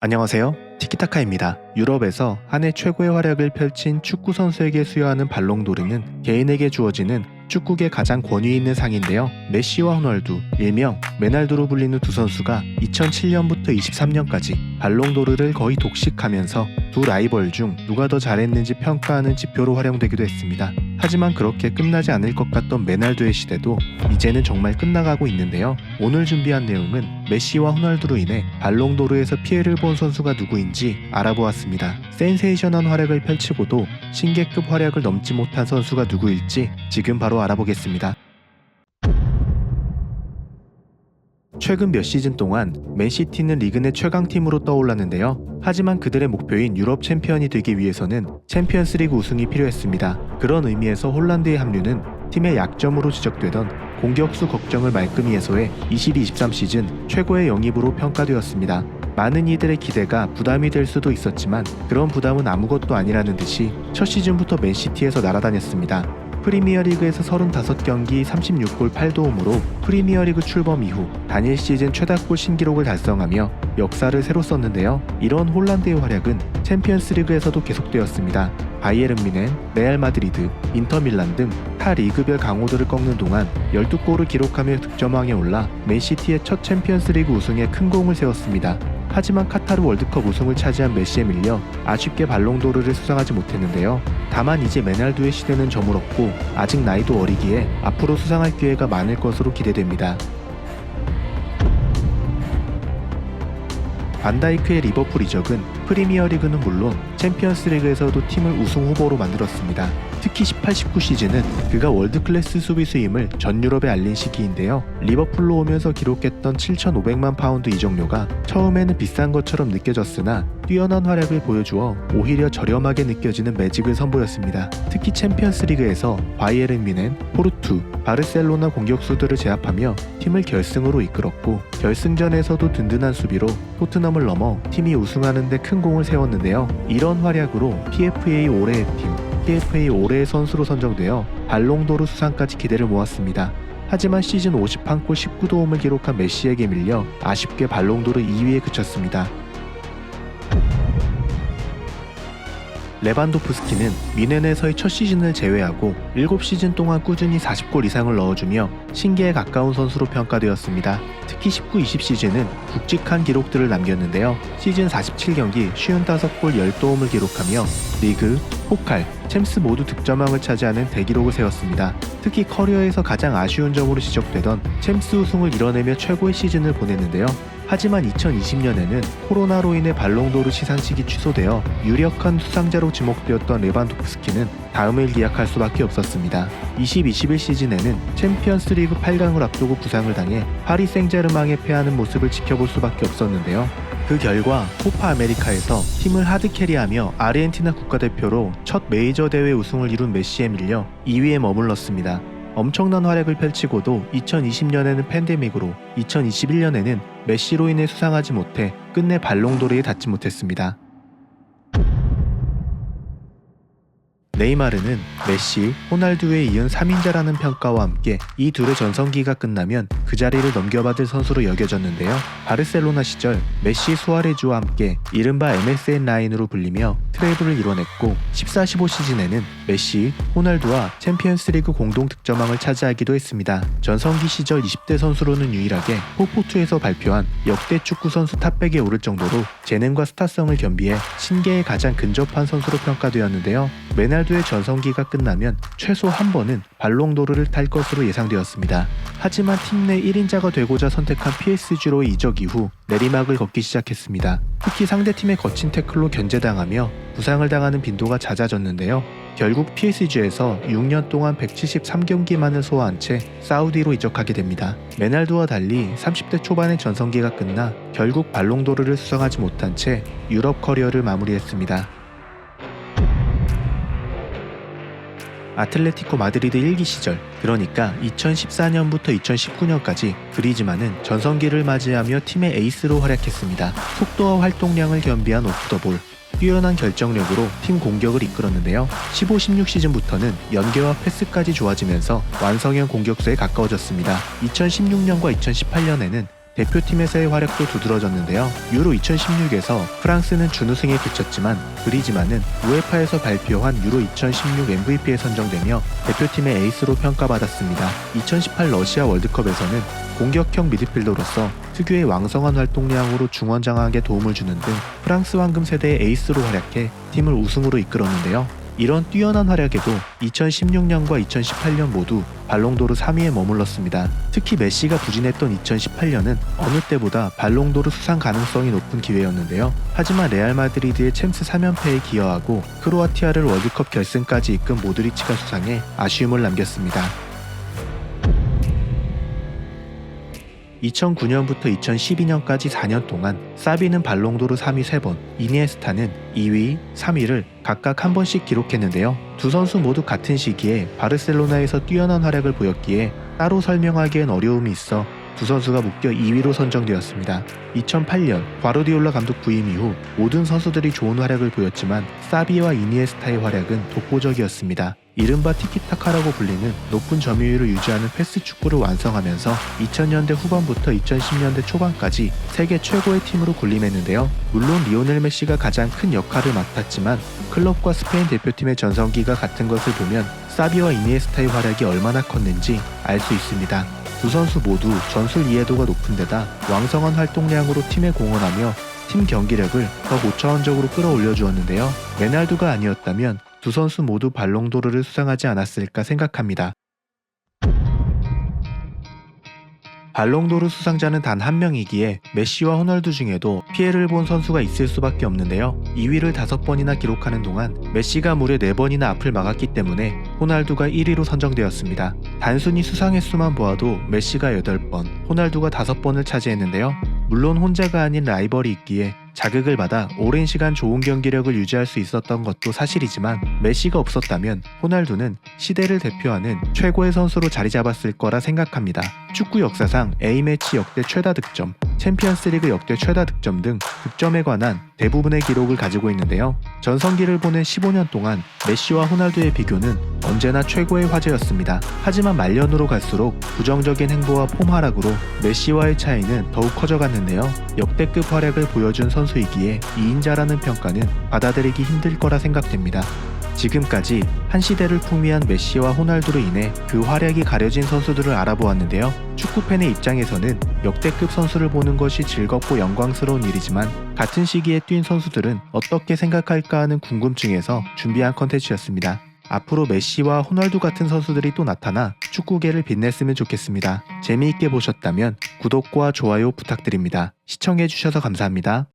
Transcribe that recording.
안녕하세요. 티키타카입니다. 유럽에서 한 해 최고의 활약을 펼친 축구 선수에게 수여하는 발롱도르는 개인에게 주어지는 축구계 가장 권위 있는 상인데요. 메시와 호날두, 일명 메날두로 불리는 두 선수가 2007년부터 23년까지 발롱도르를 거의 독식하면서 두 라이벌 중 누가 더 잘했는지 평가하는 지표로 활용되기도 했습니다. 하지만 그렇게 끝나지 않을 것 같던 메날두의 시대도 이제는 정말 끝나가고 있는데요. 오늘 준비한 내용은 메시와 호날두로 인해 발롱도르에서 피해를 본 선수가 누구인지 알아보았습니다. 센세이션한 활약을 펼치고도 신계급 활약을 넘지 못한 선수가 누구일지 지금 바로 알아보겠습니다. 최근 몇 시즌 동안 맨시티는 리그 내 최강팀으로 떠올랐는데요. 하지만 그들의 목표인 유럽 챔피언이 되기 위해서는 챔피언스리그 우승이 필요했습니다. 그런 의미에서 홀란드의 합류는 팀의 약점으로 지적되던 공격수 걱정을 말끔히 해소해 22-23 시즌 최고의 영입으로 평가되었습니다. 많은 이들의 기대가 부담이 될 수도 있었지만 그런 부담은 아무것도 아니라는 듯이 첫 시즌부터 맨시티에서 날아다녔습니다. 프리미어리그에서 35경기 36골 8도움으로 프리미어리그 출범 이후 단일 시즌 최다골 신기록을 달성하며 역사를 새로 썼는데요. 이런 홀란드의 활약은 챔피언스리그에서도 계속되었습니다. 바이에른 뮌헨, 레알 마드리드, 인터밀란 등 타 리그별 강호들을 꺾는 동안 12골을 기록하며 득점왕에 올라 맨시티의 첫 챔피언스리그 우승에 큰 공을 세웠습니다. 하지만 카타르 월드컵 우승을 차지한 메시에 밀려 아쉽게 발롱도르를 수상하지 못했는데요. 다만 이제 메날두의 시대는 저물었고 아직 나이도 어리기에 앞으로 수상할 기회가 많을 것으로 기대됩니다. 반다이크의 리버풀 이적은 프리미어리그는 물론 챔피언스리그에서도 팀을 우승 후보로 만들었습니다. 특히 18-19 시즌은 그가 월드클래스 수비수임을 전 유럽에 알린 시기인데요. 리버풀로 오면서 기록했던 7,500만 파운드 이적료가 처음에는 비싼 것처럼 느껴졌으나 뛰어난 활약을 보여주어 오히려 저렴하게 느껴지는 매직을 선보였습니다. 특히 챔피언스리그에서 바이에른 뮌헨, 포르투, 바르셀로나 공격수들을 제압하며 팀을 결승으로 이끌었고 결승전에서도 든든한 수비로 토트넘을 넘어 팀이 우승하는 데 큰 공을 세웠는데요. 이런 활약으로 PFA 올해의 팀, PFA 올해의 선수로 선정되어 발롱도르 수상까지 기대를 모았습니다. 하지만 시즌 51골 19도움을 기록한 메시에게 밀려 아쉽게 발롱도르 2위에 그쳤습니다. 레반도프스키는 뮌헨에서의 첫 시즌을 제외하고 7시즌 동안 꾸준히 40골 이상을 넣어주며 신기에 가까운 선수로 평가되었습니다. 특히 19-20 시즌은 굵직한 기록들을 남겼는데요. 시즌 47경기 55골 10도움을 기록하며 리그, 포칼, 챔스 모두 득점왕을 차지하는 대기록을 세웠습니다. 특히 커리어에서 가장 아쉬운 점으로 지적되던 챔스 우승을 이뤄내며 최고의 시즌을 보냈는데요. 하지만 2020년에는 코로나로 인해 발롱도르 시상식이 취소되어 유력한 수상자로 지목되었던 레반도프스키는 다음을 기약할 수밖에 없었습니다. 20-21 시즌에는 챔피언스리그 8강을 앞두고 부상을 당해 파리 생제르맹에 패하는 모습을 지켜볼 수밖에 없었는데요. 그 결과 코파 아메리카에서 팀을 하드캐리하며 아르헨티나 국가대표로 첫 메이저 대회 우승을 이룬 메시에 밀려 2위에 머물렀습니다. 엄청난 활약을 펼치고도 2020년에는 팬데믹으로 2021년에는 메시로 인해 수상하지 못해 끝내 발롱도르에 닿지 못했습니다. 네이마르는 메시, 호날두에 이은 3인자라는 평가와 함께 이 둘의 전성기가 끝나면 그 자리를 넘겨받을 선수로 여겨졌는데요. 바르셀로나 시절 메시, 수아레즈와 함께 이른바 MSN 라인으로 불리며 트래블을 이뤄냈고 14-15 시즌에는 메시, 호날두와 챔피언스리그 공동 득점왕을 차지하기도 했습니다. 전성기 시절 20대 선수로는 유일하게 포포투에서 발표한 역대 축구 선수 탑백에 오를 정도로 재능과 스타성을 겸비해 신계에 가장 근접한 선수로 평가되었는데요. 메날두의 전성기가 끝나면 최소 한 번은 발롱도르를 탈 것으로 예상되었습니다. 하지만 팀 내 1인자가 되고자 선택한 PSG로의 이적 이후 내리막을 걷기 시작했습니다. 특히 상대팀의 거친 태클로 견제당하며 부상을 당하는 빈도가 잦아졌는데요. 결국 PSG에서 6년 동안 173경기만을 소화한 채 사우디로 이적하게 됩니다. 메날두와 달리 30대 초반의 전성기가 끝나 결국 발롱도르를 수상하지 못한 채 유럽 커리어를 마무리했습니다. 아틀레티코 마드리드 1기 시절, 그러니까 2014년부터 2019년까지 그리즈만은 전성기를 맞이하며 팀의 에이스로 활약했습니다. 속도와 활동량을 겸비한 오프더볼, 뛰어난 결정력으로 팀 공격을 이끌었는데요. 15-16 시즌부터는 연계와 패스까지 좋아지면서 완성형 공격수에 가까워졌습니다. 2016년과 2018년에는 대표팀에서의 활약도 두드러졌는데요. 유로 2016에서 프랑스는 준우승에 그쳤지만 그리즈만은 우에파에서 발표한 유로 2016 MVP에 선정되며 대표팀의 에이스로 평가받았습니다. 2018 러시아 월드컵에서는 공격형 미드필더로서 특유의 왕성한 활동량으로 중원 장악에 도움을 주는 등 프랑스 황금 세대의 에이스로 활약해 팀을 우승으로 이끌었는데요. 이런 뛰어난 활약에도 2016년과 2018년 모두 발롱도르 3위에 머물렀습니다. 특히 메시가 부진했던 2018년은 어느 때보다 발롱도르 수상 가능성이 높은 기회였는데요. 하지만 레알 마드리드의 챔스 3연패에 기여하고 크로아티아를 월드컵 결승까지 이끈 모드리치가 수상해 아쉬움을 남겼습니다. 2009년부터 2012년까지 4년 동안 사비는 발롱도르 3위 3번, 이니에스타는 2위, 3위를 각각 한 번씩 기록했는데요. 두 선수 모두 같은 시기에 바르셀로나에서 뛰어난 활약을 보였기에 따로 설명하기엔 어려움이 있어 두 선수가 묶여 2위로 선정되었습니다. 2008년 과르디올라 감독 부임 이후 모든 선수들이 좋은 활약을 보였지만 사비와 이니에스타의 활약은 독보적이었습니다. 이른바 티키타카라고 불리는 높은 점유율을 유지하는 패스 축구를 완성하면서 2000년대 후반부터 2010년대 초반까지 세계 최고의 팀으로 군림했는데요. 물론 리오넬 메시가 가장 큰 역할을 맡았지만 클럽과 스페인 대표팀의 전성기가 같은 것을 보면 사비와 이니에스타의 활약이 얼마나 컸는지 알 수 있습니다. 두 선수 모두 전술 이해도가 높은 데다 왕성한 활동량으로 팀에 공헌하며 팀 경기력을 더 고차원적으로 끌어올려 주었는데요. 메날두가 아니었다면 두 선수 모두 발롱도르를 수상하지 않았을까 생각합니다. 발롱도르 수상자는 단 한 명이기에 메시와 호날두 중에도 피해를 본 선수가 있을 수밖에 없는데요. 2위를 5번이나 기록하는 동안 메시가 무려 4번이나 앞을 막았기 때문에 호날두가 1위로 선정되었습니다. 단순히 수상 횟수만 보아도 메시가 8번, 호날두가 5번을 차지했는데요. 물론 혼자가 아닌 라이벌이 있기에 자극을 받아 오랜 시간 좋은 경기력을 유지할 수 있었던 것도 사실이지만 메시가 없었다면 호날두는 시대를 대표하는 최고의 선수로 자리 잡았을 거라 생각합니다. 축구 역사상 A매치 역대 최다 득점, 챔피언스리그 역대 최다 득점 등 득점에 관한 대부분의 기록을 가지고 있는데요. 전성기를 보낸 15년 동안 메시와 호날두의 비교는 언제나 최고의 화제였습니다. 하지만 말년으로 갈수록 부정적인 행보와 폼 하락으로 메시와의 차이는 더욱 커져갔는데요. 역대급 활약을 보여준 선수이기에 2인자라는 평가는 받아들이기 힘들 거라 생각됩니다. 지금까지 한 시대를 풍미한 메시와 호날두로 인해 그 활약이 가려진 선수들을 알아보았는데요. 축구팬의 입장에서는 역대급 선수를 보는 것이 즐겁고 영광스러운 일이지만 같은 시기에 뛴 선수들은 어떻게 생각할까 하는 궁금증에서 준비한 컨텐츠였습니다. 앞으로 메시와 호날두 같은 선수들이 또 나타나 축구계를 빛냈으면 좋겠습니다. 재미있게 보셨다면 구독과 좋아요 부탁드립니다. 시청해주셔서 감사합니다.